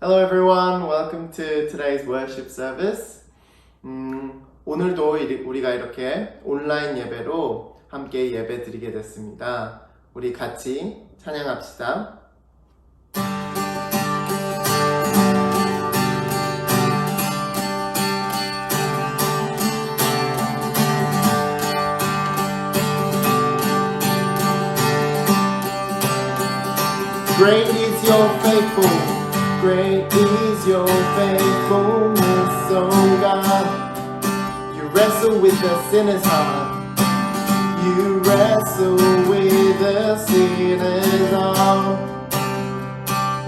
Hello everyone, welcome to today's worship service. 오늘도 우리가 이렇게 온라인 예배로 함께 예배 드리게 됐습니다. 우리 같이 찬양합시다. Great is your faithfulness. Great is your faithfulness, oh God. You wrestle with the sinner's heart. You wrestle with the sinner's heart.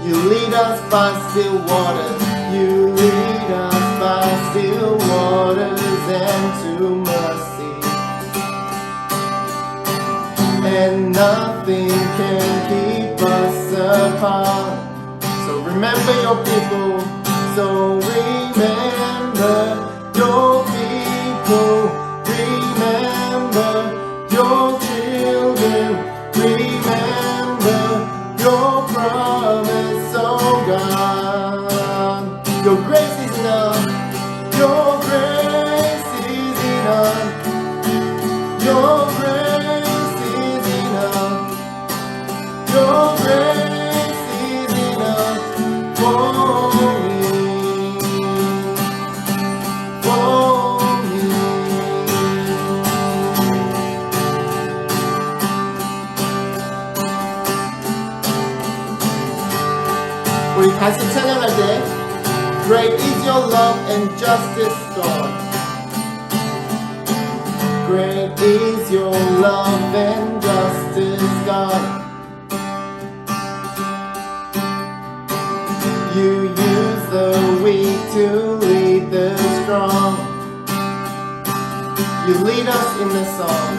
You lead us by still waters. You lead us by still waters and to mercy. And nothing can keep us apart. So remember your people, so remember your people, remember your children, remember your promise, oh God. Your grace is enough, your grace is enough, your grace is enough, your grace. 우리 다시 찬양할 때 Great is your love and justice, God. Great is your love and justice, God. You use the weak to lead the strong. You lead us in the song.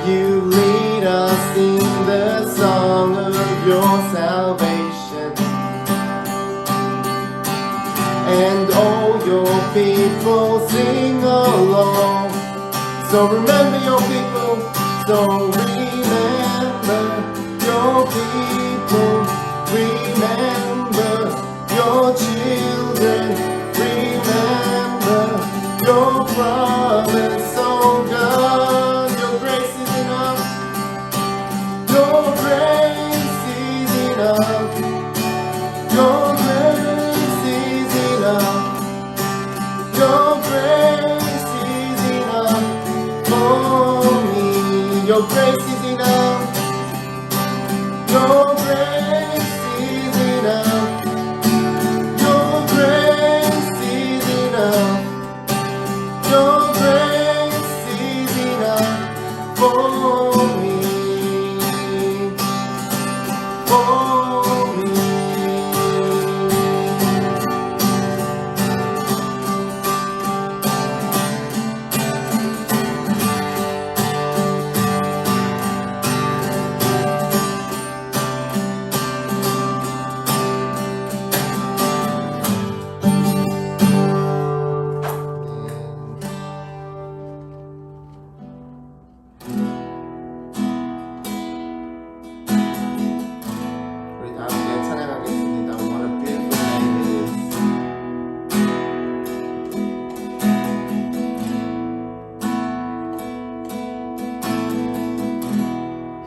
You lead us in the song of your salvation. And all your people sing along. So remember your people. So remember your people. Remember your children. Remember your promise. Oh God, your grace is enough. Your grace is enough. Your grace is enough. Your grace is enough for me. Your grace is enough. Your grace is enough. Your grace is enough. Your grace is enough for me. For me. 우리 다 함께 찬양하겠습니다. What a beautiful name it is.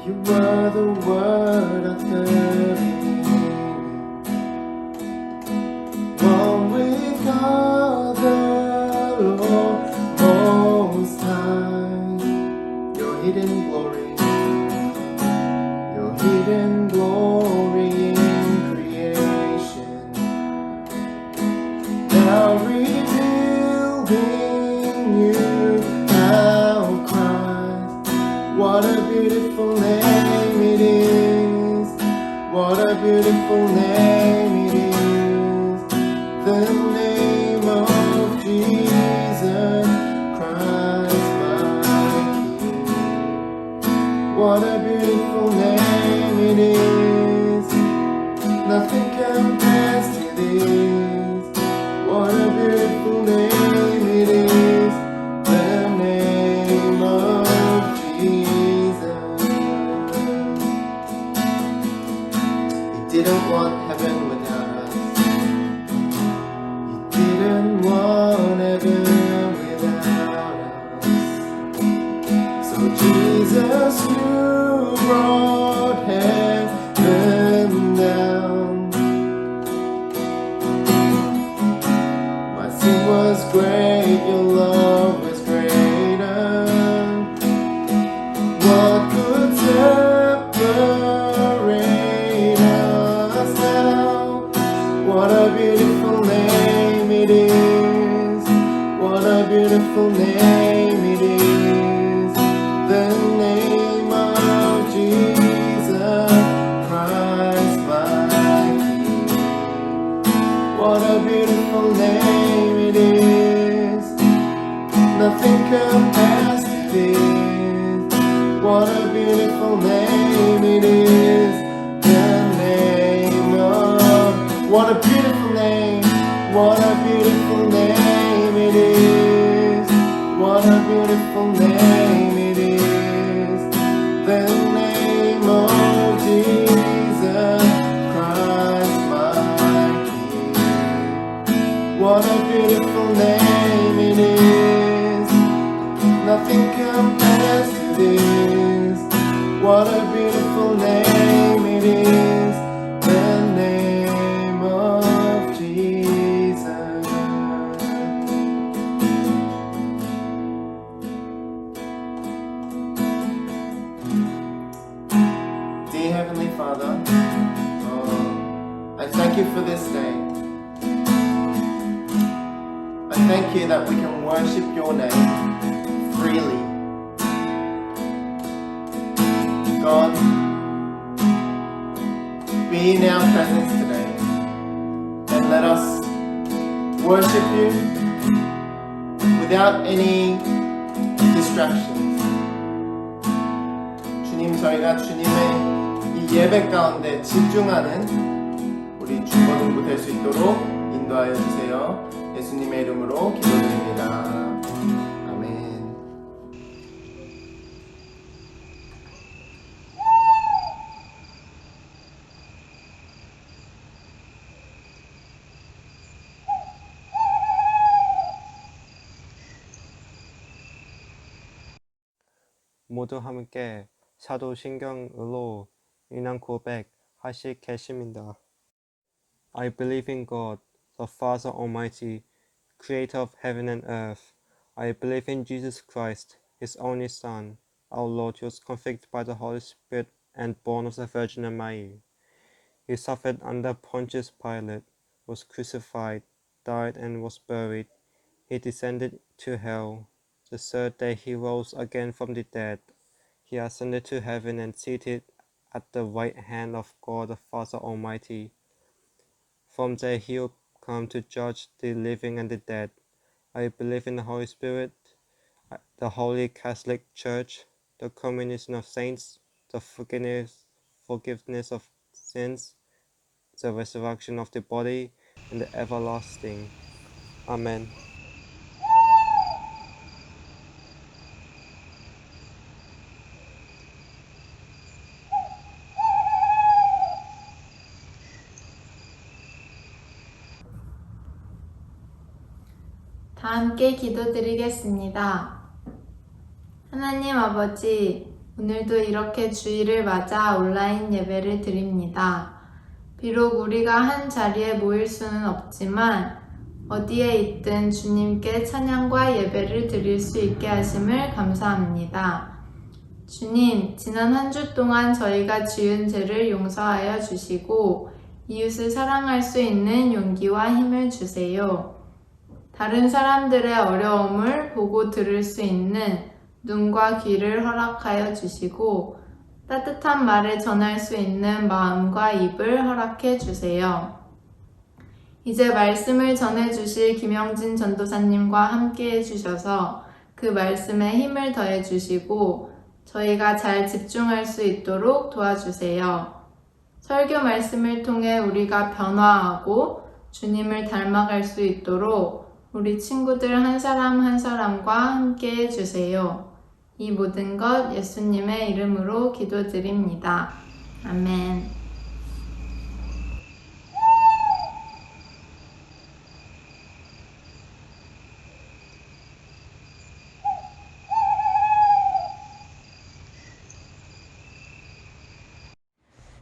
You were the word at the beginning, one with God the Lord Most High. Your hidden glory, your hidden glory in creation, now revealed in you, our Christ. What a beautiful name it is. What a beautiful name it is. The name of Jesus Christ, my King. What a beautiful name it is. Nothing compares to this. What a beautiful name it is. The name of Jesus. He didn't want heaven a beautiful name it is, the name of Jesus Christ my King. What a beautiful name it is, nothing compares to this. What a beautiful name it is, the name of, what a beautiful name, what a beautiful name it is, what a beautiful name it is, the name of Jesus Christ my King. What a beautiful name it is, nothing compares to this. What a beautiful name it is, the name of Jesus. Dear Heavenly Father, I thank you for this day. I thank you that we can worship your name freely. God, be in our presence today and let us worship you without any distractions. 주님, 저희가 주님의 이 예배 가운데 집중하는 우리 중고등부 될 수 있도록 인도하여 주세요. 예수님의 이름으로 기도드립니다. 아멘. 모두 함께 사도신경으로 인한 고백하시겠습니다. I believe in God, the Father Almighty, creator of heaven and earth. I believe in Jesus Christ, his only Son, our Lord, who was conceived by the Holy Spirit and born of the Virgin Mary. He suffered under Pontius Pilate, was crucified, died and was buried. He descended to hell. The third day he rose again from the dead. He ascended to heaven and seated at the right hand of God the Father Almighty. From there he will come to judge the living and the dead. I believe in the Holy Spirit, the Holy Catholic Church, the communion of saints, the forgiveness of sins, the resurrection of the body, and the everlasting. Amen. 다 함께 기도드리겠습니다. 하나님 아버지, 오늘도 이렇게 주일을 맞아 온라인 예배를 드립니다. 비록 우리가 한 자리에 모일 수는 없지만 어디에 있든 주님께 찬양과 예배를 드릴 수 있게 하심을 감사합니다. 주님, 지난 한 주 동안 저희가 지은 죄를 용서하여 주시고 이웃을 사랑할 수 있는 용기와 힘을 주세요. 다른 사람들의 어려움을 보고 들을 수 있는 눈과 귀를 허락하여 주시고 따뜻한 말을 전할 수 있는 마음과 입을 허락해 주세요. 이제 말씀을 전해주실 김영진 전도사님과 함께 해주셔서 그 말씀에 힘을 더해 주시고 저희가 잘 집중할 수 있도록 도와주세요. 설교 말씀을 통해 우리가 변화하고 주님을 닮아갈 수 있도록 우리 친구들 한 사람 한 사람과 함께 해주세요. 이 모든 것 예수님의 이름으로 기도드립니다. 아멘.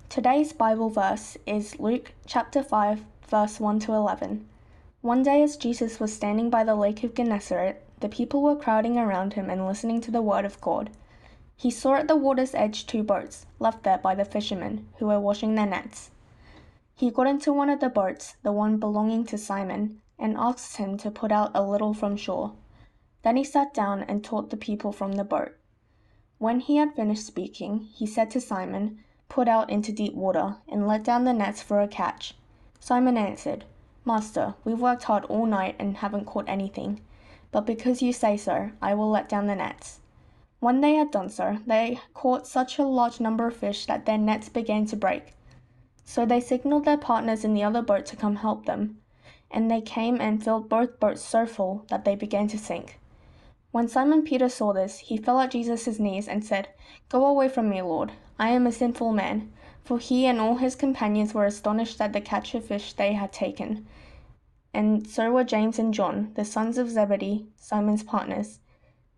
Today's Bible verse is Luke chapter 5, verse 1 to 11. One day as Jesus was standing by the lake of Gennesaret, the people were crowding around him and listening to the word of God. He saw at the water's edge 2 boats, left there by the fishermen, who were washing their nets. He got into one of the boats, the one belonging to Simon, and asked him to put out a little from shore. Then he sat down and taught the people from the boat. When he had finished speaking, he said to Simon, "Put out into deep water, and let down the nets for a catch." Simon answered, "Master, we've worked hard all night and haven't caught anything, but because you say so, I will let down the nets." When they had done so, they caught such a large number of fish that their nets began to break. So they signaled their partners in the other boat to come help them, and they came and filled both boats so full that they began to sink. When Simon Peter saw this, he fell at Jesus' knees and said, "Go away from me, Lord. I am a sinful man." For he and all his companions were astonished at the catch of fish they had taken. And so were James and John, the sons of Zebedee, Simon's partners.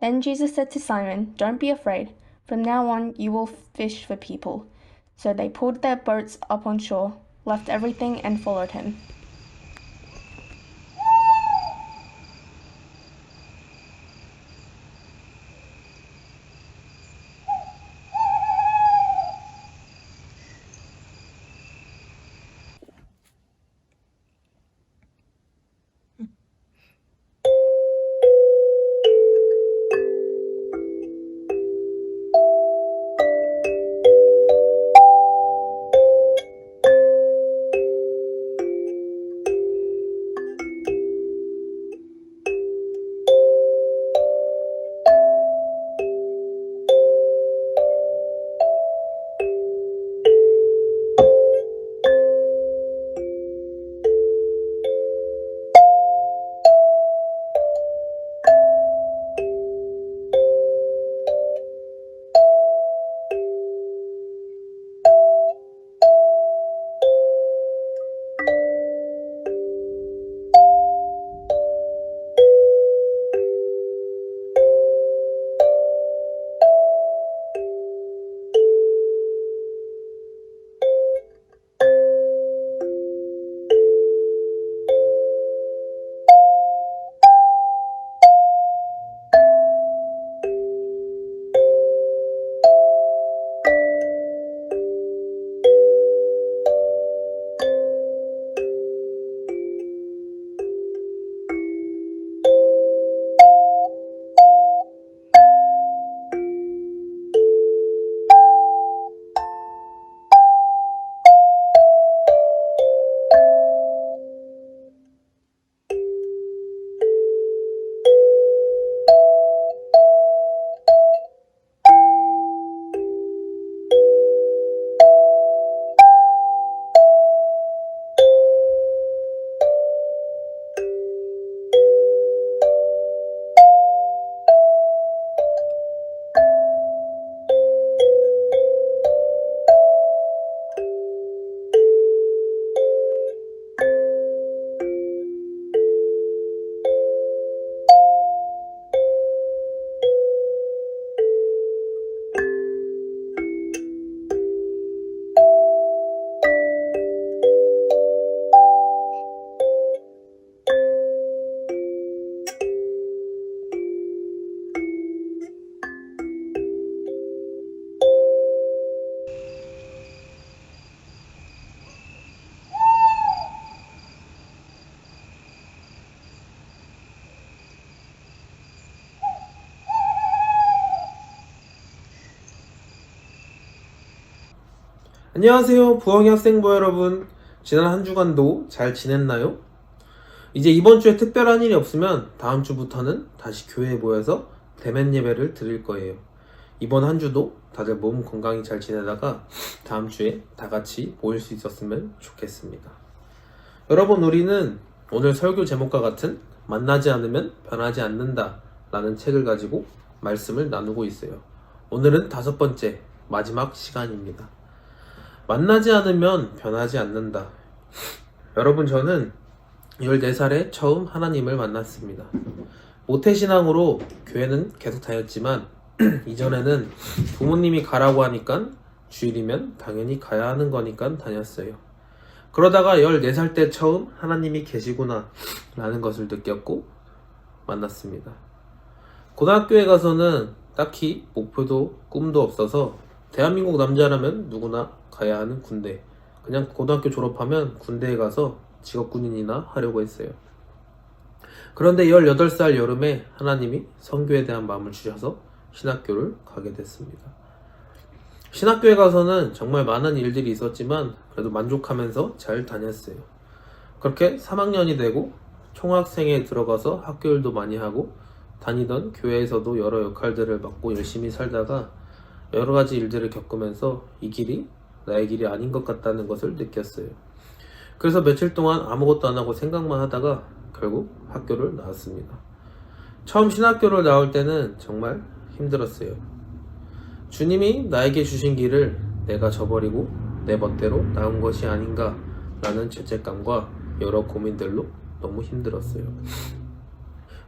Then Jesus said to Simon, "Don't be afraid. From now on you will fish for people." So they pulled their boats up on shore, left everything, and followed him. 안녕하세요, 부엉이 학생부 여러분. 지난 한 주간도 잘 지냈나요? 이제 이번 주에 특별한 일이 없으면 다음 주부터는 다시 교회에 모여서 대면 예배를 드릴 거예요. 이번 한 주도 다들 몸 건강히 잘 지내다가 다음 주에 다 같이 모일 수 있었으면 좋겠습니다. 여러분, 우리는 오늘 설교 제목과 같은 만나지 않으면 변하지 않는다 라는 책을 가지고 말씀을 나누고 있어요. 오늘은 5번째 마지막 시간입니다. 만나지 않으면 변하지 않는다. 여러분, 저는 14살에 처음 하나님을 만났습니다. 모태신앙으로 교회는 계속 다녔지만 이전에는 부모님이 가라고 하니까 주일이면 당연히 가야 하는 거니까 다녔어요. 그러다가 14살 때 처음 하나님이 계시구나 라는 것을 느꼈고 만났습니다. 고등학교에 가서는 딱히 목표도 꿈도 없어서 대한민국 남자라면 누구나 가야 하는 군대, 그냥 고등학교 졸업하면 군대에 가서 직업군인이나 하려고 했어요. 그런데 18살 여름에 하나님이 선교에 대한 마음을 주셔서 신학교를 가게 됐습니다. 신학교에 가서는 정말 많은 일들이 있었지만 그래도 만족하면서 잘 다녔어요. 그렇게 3학년이 되고 총학생에 들어가서 학교 일도 많이 하고 다니던 교회에서도 여러 역할들을 맡고 열심히 살다가 여러 가지 일들을 겪으면서 이 길이 나의 길이 아닌 것 같다는 것을 느꼈어요. 그래서 며칠 동안 아무것도 안 하고 생각만 하다가 결국 학교를 나왔습니다. 처음 신학교를 나올 때는 정말 힘들었어요. 주님이 나에게 주신 길을 내가 저버리고 내 멋대로 나온 것이 아닌가 라는 죄책감과 여러 고민들로 너무 힘들었어요.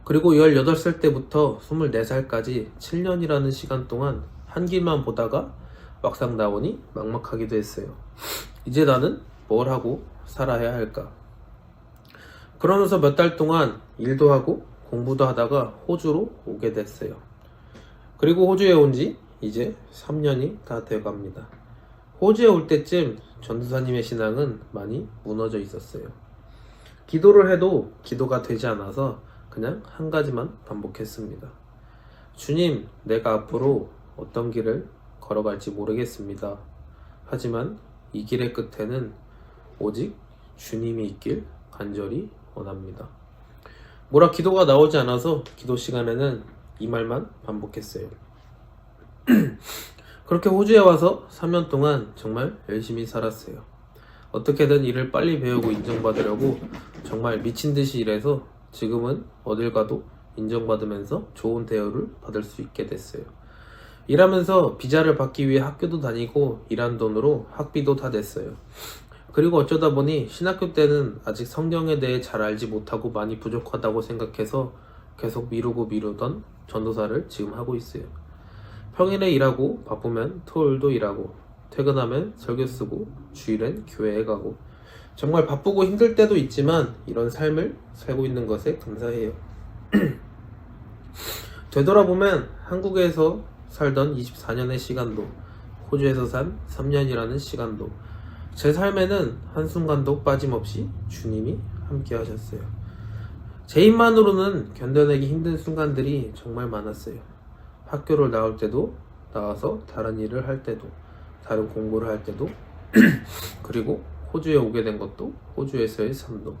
그리고 18살 때부터 24살까지 7년이라는 시간 동안 한 길만 보다가 막상 나오니 막막하기도 했어요. 이제 나는 뭘 하고 살아야 할까? 그러면서 몇 달 동안 일도 하고 공부도 하다가 호주로 오게 됐어요. 그리고 호주에 온 지 이제 3년이 다 되어갑니다. 호주에 올 때쯤 전도사님의 신앙은 많이 무너져 있었어요. 기도를 해도 기도가 되지 않아서 그냥 한 가지만 반복했습니다. 주님, 내가 앞으로 어떤 길을 걸어갈지 모르겠습니다. 하지만 이 길의 끝에는 오직 주님이 있길 간절히 원합니다. 뭐라 기도가 나오지 않아서 기도 시간에는 이 말만 반복했어요. 그렇게 호주에 와서 3년 동안 정말 열심히 살았어요. 어떻게든 일을 빨리 배우고 인정받으려고 정말 미친 듯이 일해서 지금은 어딜 가도 인정받으면서 좋은 대우를 받을 수 있게 됐어요. 일하면서 비자를 받기 위해 학교도 다니고 일한 돈으로 학비도 다 냈어요. 그리고 어쩌다 보니 신학교 때는 아직 성경에 대해 잘 알지 못하고 많이 부족하다고 생각해서 계속 미루던 전도사를 지금 하고 있어요. 평일에 일하고 바쁘면 토요일도 일하고 퇴근하면 설교 쓰고 주일엔 교회에 가고 정말 바쁘고 힘들 때도 있지만 이런 삶을 살고 있는 것에 감사해요. 되돌아보면 한국에서 살던 24년의 시간도 호주에서 산 3년이라는 시간도 제 삶에는 한순간도 빠짐없이 주님이 함께 하셨어요. 제 힘만으로는 견뎌내기 힘든 순간들이 정말 많았어요. 학교를 나올 때도 나와서 다른 일을 할 때도 다른 공부를 할 때도 그리고 호주에 오게 된 것도 호주에서의 삶도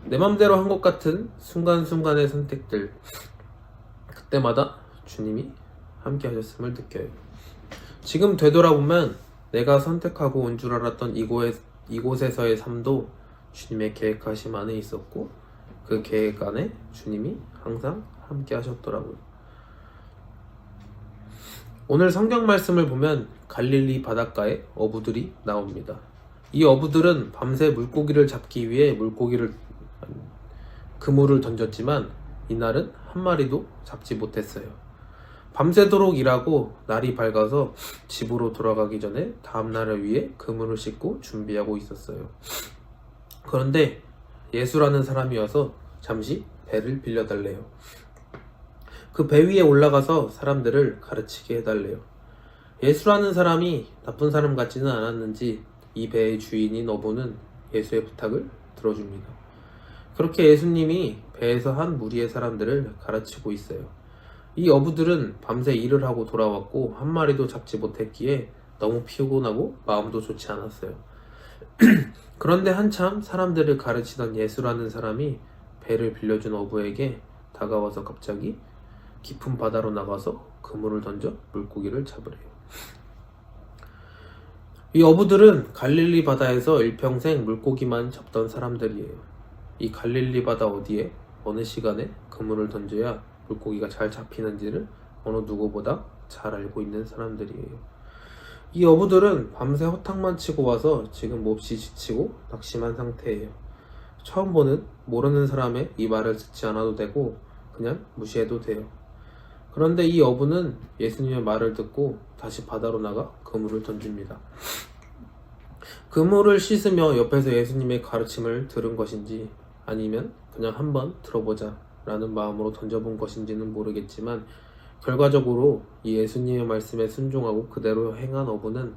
내 맘대로 한 것 같은 순간순간의 선택들 그때마다 주님이 함께 하셨음을 느껴요. 지금 되돌아보면 내가 선택하고 온 줄 알았던 이곳에서의 삶도 주님의 계획하심 안에 있었고 그 계획 안에 주님이 항상 함께 하셨더라고요. 오늘 성경 말씀을 보면 갈릴리 바닷가에 어부들이 나옵니다. 이 어부들은 밤새 물고기를 잡기 위해 그물을 던졌지만 이날은 한 마리도 잡지 못했어요. 밤새도록 일하고 날이 밝아서 집으로 돌아가기 전에 다음날을 위해 그물을 싣고 준비하고 있었어요. 그런데 예수라는 사람이 와서 잠시 배를 빌려달래요. 그 배 위에 올라가서 사람들을 가르치게 해달래요. 예수라는 사람이 나쁜 사람 같지는 않았는지 이 배의 주인인 어부는 예수의 부탁을 들어줍니다. 그렇게 예수님이 배에서 한 무리의 사람들을 가르치고 있어요. 이 어부들은 밤새 일을 하고 돌아왔고 한 마리도 잡지 못했기에 너무 피곤하고 마음도 좋지 않았어요. 그런데 한참 사람들을 가르치던 예수라는 사람이 배를 빌려준 어부에게 다가와서 갑자기 깊은 바다로 나가서 그물을 던져 물고기를 잡으래요. 이 어부들은 갈릴리 바다에서 일평생 물고기만 잡던 사람들이에요. 이 갈릴리 바다 어디에 어느 시간에 그물을 던져야 물고기가 잘 잡히는지를 어느 누구보다 잘 알고 있는 사람들이에요. 이 어부들은 밤새 허탕만 치고 와서 지금 몹시 지치고 낙심한 상태예요. 처음 보는 모르는 사람의 이 말을 듣지 않아도 되고 그냥 무시해도 돼요. 그런데 이 어부는 예수님의 말을 듣고 다시 바다로 나가 그물을 던집니다. 그물을 씻으며 옆에서 예수님의 가르침을 들은 것인지 아니면 그냥 한번 들어보자 라는 마음으로 던져본 것인지는 모르겠지만 결과적으로 이 예수님의 말씀에 순종하고 그대로 행한 어부는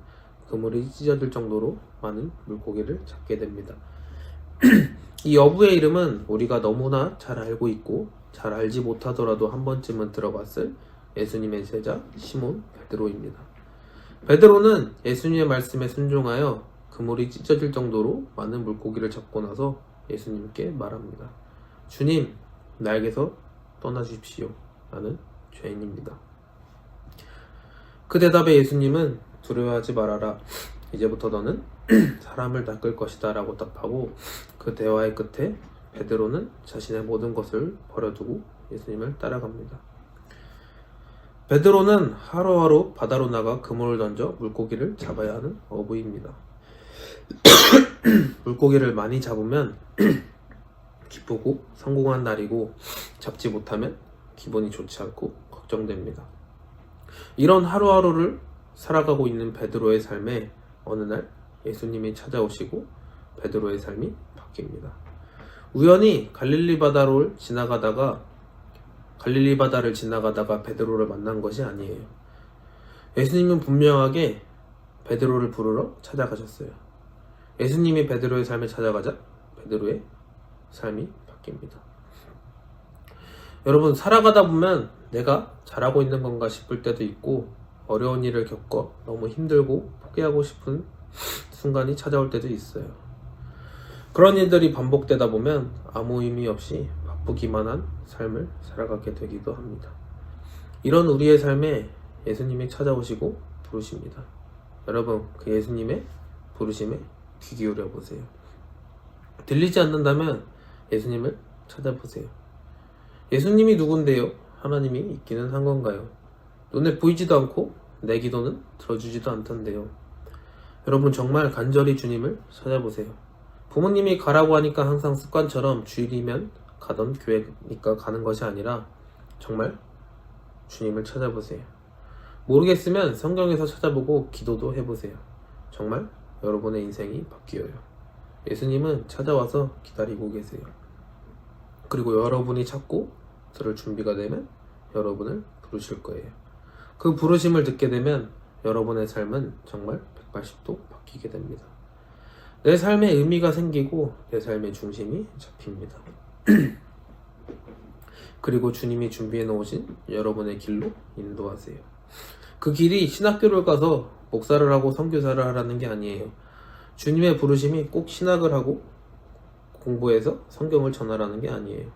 그물이 찢어질 정도로 많은 물고기를 잡게 됩니다. 이 여부의 이름은 우리가 너무나 잘 알고 있고 잘 알지 못하더라도 한 번쯤은 들어봤을 예수님의 제자 시몬 베드로입니다. 베드로는 예수님의 말씀에 순종하여 그물이 찢어질 정도로 많은 물고기를 잡고 나서 예수님께 말합니다. 주님, 나에게서 떠나주십시오. 나는 죄인입니다. 그 대답에 예수님은 두려워하지 말아라. 이제부터 너는 사람을 낚을 것이다 라고 답하고 그 대화의 끝에 베드로는 자신의 모든 것을 버려두고 예수님을 따라갑니다. 베드로는 하루하루 바다로 나가 그물을 던져 물고기를 잡아야 하는 어부입니다. 물고기를 많이 잡으면 기쁘고 성공한 날이고 잡지 못하면 기분이 좋지 않고 걱정됩니다. 이런 하루하루를 살아가고 있는 베드로의 삶에 어느 날 예수님이 찾아오시고 베드로의 삶이 바뀝니다. 우연히 갈릴리 바다를 지나가다가 베드로를 만난 것이 아니에요. 예수님은 분명하게 베드로를 부르러 찾아가셨어요. 예수님이 베드로의 삶에 찾아가자 베드로의 삶이 바뀝니다. 여러분, 살아가다 보면 내가 잘하고 있는 건가 싶을 때도 있고 어려운 일을 겪어 너무 힘들고 포기하고 싶은 순간이 찾아올 때도 있어요. 그런 일들이 반복되다 보면 아무 의미 없이 바쁘기만 한 삶을 살아가게 되기도 합니다. 이런 우리의 삶에 예수님이 찾아오시고 부르십니다. 여러분, 그 예수님의 부르심에 귀 기울여 보세요. 들리지 않는다면 예수님을 찾아보세요. 예수님이 누군데요? 하나님이 있기는 한 건가요? 눈에 보이지도 않고 내 기도는 들어주지도 않던데요. 여러분, 정말 간절히 주님을 찾아보세요. 부모님이 가라고 하니까 항상 습관처럼 주일이면 가던 교회니까 가는 것이 아니라 정말 주님을 찾아보세요. 모르겠으면 성경에서 찾아보고 기도도 해보세요. 정말 여러분의 인생이 바뀌어요. 예수님은 찾아와서 기다리고 계세요. 그리고 여러분이 찾고 들을 준비가 되면 여러분을 부르실 거예요. 그 부르심을 듣게 되면 여러분의 삶은 정말 180도 바뀌게 됩니다. 내 삶에 의미가 생기고 내 삶의 중심이 잡힙니다. 그리고 주님이 준비해 놓으신 여러분의 길로 인도하세요. 그 길이 신학교를 가서 목사를 하고 선교사를 하라는 게 아니에요. 주님의 부르심이 꼭 신학을 하고 공부해서 성경을 전하라는 게 아니에요.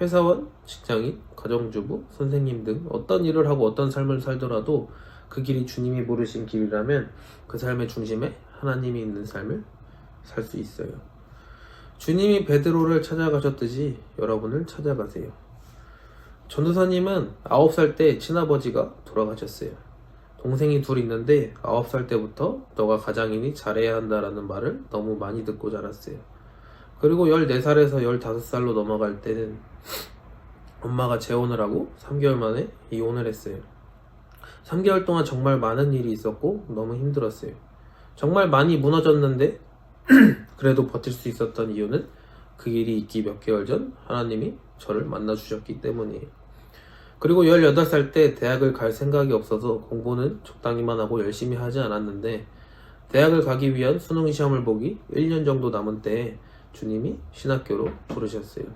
회사원, 직장인, 가정주부, 선생님 등 어떤 일을 하고 어떤 삶을 살더라도 그 길이 주님이 부르신 길이라면 그 삶의 중심에 하나님이 있는 삶을 살 수 있어요. 주님이 베드로를 찾아가셨듯이 여러분을 찾아가세요. 전도사님은 9살 때 친아버지가 돌아가셨어요. 동생이 둘 있는데 9살 때부터 너가 가장이니 잘해야 한다라는 말을 너무 많이 듣고 자랐어요. 그리고 14살에서 15살로 넘어갈 때는 엄마가 재혼을 하고 3개월 만에 이혼을 했어요. 3개월 동안 정말 많은 일이 있었고 너무 힘들었어요. 정말 많이 무너졌는데 그래도 버틸 수 있었던 이유는 그 일이 있기 몇 개월 전 하나님이 저를 만나주셨기 때문이에요. 그리고 18살 때 대학을 갈 생각이 없어서 공부는 적당히만 하고 열심히 하지 않았는데 대학을 가기 위한 수능 시험을 보기 1년 정도 남은 때에 주님이 신학교로 부르셨어요.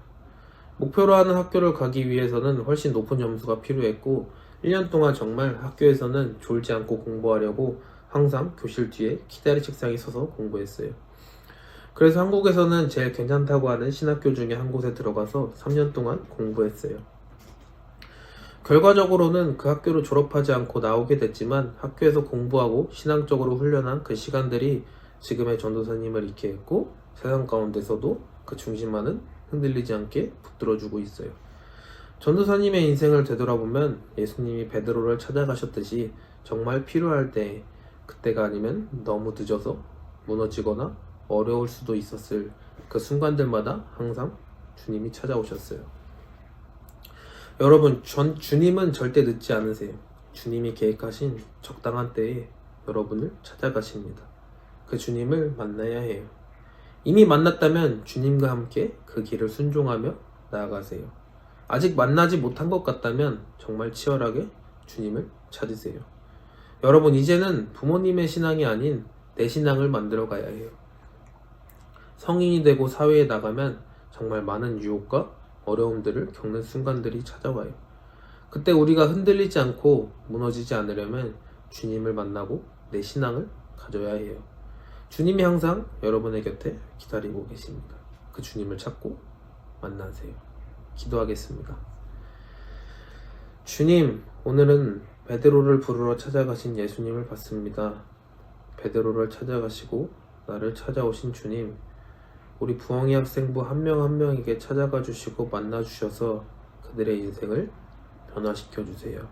목표로 하는 학교를 가기 위해서는 훨씬 높은 점수가 필요했고 1년 동안 정말 학교에서는 졸지 않고 공부하려고 항상 교실 뒤에 키다리 책상에 서서 공부했어요. 그래서 한국에서는 제일 괜찮다고 하는 신학교 중에 한 곳에 들어가서 3년 동안 공부했어요. 결과적으로는 그 학교를 졸업하지 않고 나오게 됐지만 학교에서 공부하고 신앙적으로 훈련한 그 시간들이 지금의 전도사님을 있게 했고 세상 가운데서도 그 중심만은 흔들리지 않게 붙들어주고 있어요. 전도사님의 인생을 되돌아보면 예수님이 베드로를 찾아가셨듯이 정말 필요할 때 그때가 아니면 너무 늦어서 무너지거나 어려울 수도 있었을 그 순간들마다 항상 주님이 찾아오셨어요. 여러분, 주님은 절대 늦지 않으세요. 주님이 계획하신 적당한 때에 여러분을 찾아가십니다. 그 주님을 만나야 해요. 이미 만났다면 주님과 함께 그 길을 순종하며 나아가세요. 아직 만나지 못한 것 같다면 정말 치열하게 주님을 찾으세요. 여러분, 이제는 부모님의 신앙이 아닌 내 신앙을 만들어 가야 해요. 성인이 되고 사회에 나가면 정말 많은 유혹과 어려움들을 겪는 순간들이 찾아와요. 그때 우리가 흔들리지 않고 무너지지 않으려면 주님을 만나고 내 신앙을 가져야 해요. 주님이 항상 여러분의 곁에 기다리고 계십니다. 그 주님을 찾고 만나세요. 기도하겠습니다. 주님, 오늘은 베드로를 부르러 찾아가신 예수님을 봤습니다. 베드로를 찾아가시고 나를 찾아오신 주님, 우리 부엉이 학생부 한 명 한 명에게 찾아가 주시고 만나 주셔서 그들의 인생을 변화시켜 주세요.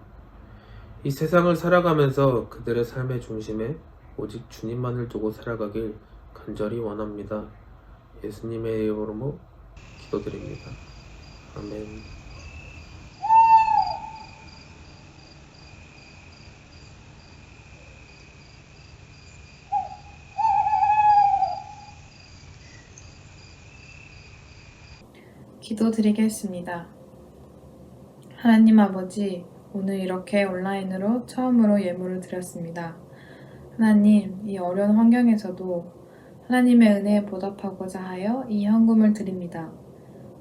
이 세상을 살아가면서 그들의 삶의 중심에 오직 주님만을 두고 살아가길 간절히 원합니다. 예수님의 이름으로 기도드립니다. 아멘. 기도드리겠습니다. 하나님 아버지, 오늘 이렇게 온라인으로 처음으로 예물을 드렸습니다. 하나님, 이 어려운 환경에서도 하나님의 은혜에 보답하고자 하여 이 헌금을 드립니다.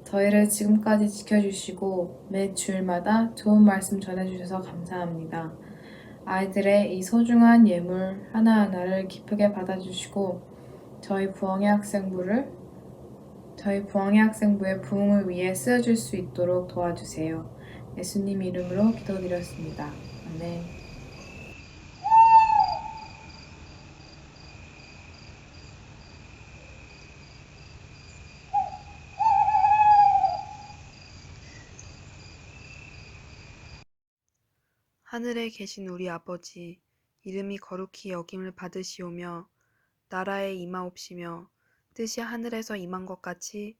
저희를 지금까지 지켜주시고 매 주일마다 좋은 말씀 전해주셔서 감사합니다. 아이들의 이 소중한 예물 하나하나를 기쁘게 받아주시고 저희 부엉이 학생부의 부흥을 위해 쓰여질 수 있도록 도와주세요. 예수님 이름으로 기도드렸습니다. 아멘. 하늘에 계신 우리 아버지, 이름이 거룩히 여김을 받으시오며 나라에 임하옵시며 뜻이 하늘에서 임한 것 같이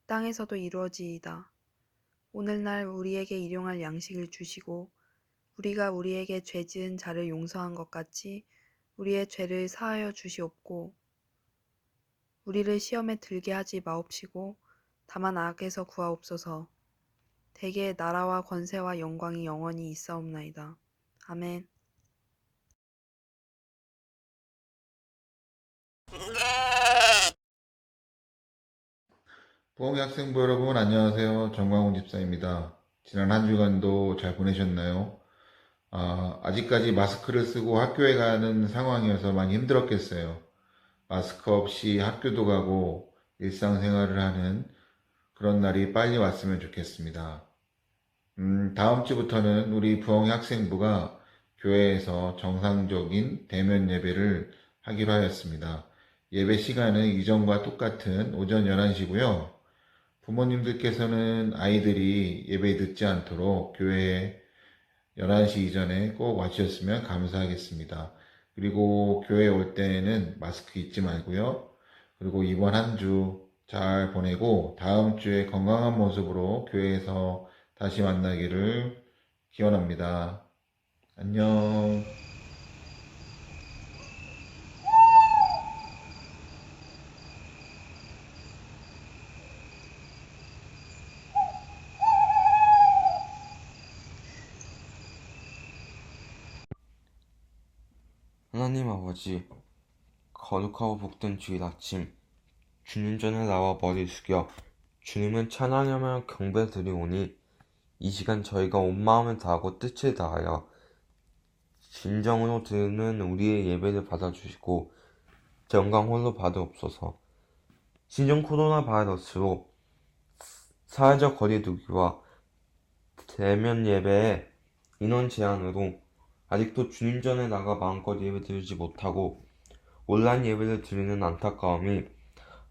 땅에서도 이루어지이다. 오늘날 우리에게 일용할 양식을 주시고 우리가 우리에게 죄 지은 자를 용서한 것 같이 우리의 죄를 사하여 주시옵고 우리를 시험에 들게 하지 마옵시고 다만 악에서 구하옵소서. 대개 나라와 권세와 영광이 영원히 있사옵나이다. 아멘. 부엉이 학생부 여러분 안녕하세요. 정광훈 집사입니다. 지난 한 주간도 잘 보내셨나요? 아직까지 마스크를 쓰고 학교에 가는 상황이어서 많이 힘들었겠어요. 마스크 없이 학교도 가고 일상생활을 하는 그런 날이 빨리 왔으면 좋겠습니다. 다음 주부터는 우리 부엉이 학생부가 교회에서 정상적인 대면 예배를 하기로 하였습니다. 예배 시간은 이전과 똑같은 오전 11시고요. 부모님들께서는 아이들이 예배 늦지 않도록 교회에 11시 이전에 꼭 와주셨으면 감사하겠습니다. 그리고 교회에 올 때에는 마스크 잊지 말고요. 그리고 이번 한 주 잘 보내고 다음 주에 건강한 모습으로 교회에서 다시 만나기를 기원합니다. 안녕. 하나님 아버지, 거룩하고 복된 주일 아침, 주님 전에 나와 머리 숙여 주님을 찬양하며 경배드리오니 이 시간 저희가 온 마음을 다하고 뜻을 다하여 진정으로 드리는 우리의 예배를 받아주시고 영광 홀로 받으옵소서. 신종 코로나 바이러스로 사회적 거리두기와 대면 예배의 인원 제한으로 아직도 주님 전에 나가 마음껏 예배 드리지 못하고 온라인 예배를 드리는 안타까움이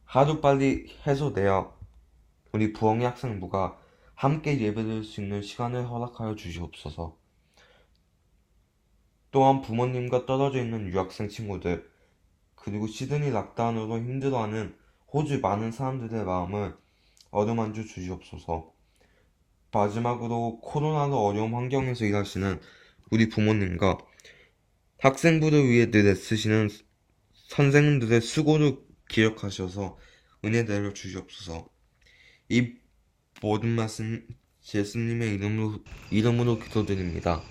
하루빨리 해소되어 우리 부엉이 학생부가 함께 예배드릴 수 있는 시간을 허락하여 주시옵소서. 또한 부모님과 떨어져 있는 유학생 친구들, 그리고 시드니 락다운으로 힘들어하는 호주 많은 사람들의 마음을 어루만져 주시옵소서. 마지막으로 코로나로 어려운 환경에서 일하시는 우리 부모님과 학생부를 위해 늘 애쓰시는 선생님들의 수고를 기억하셔서 은혜 내려 주시옵소서. 이 모든 말씀 예수님의 이름으로 기도드립니다.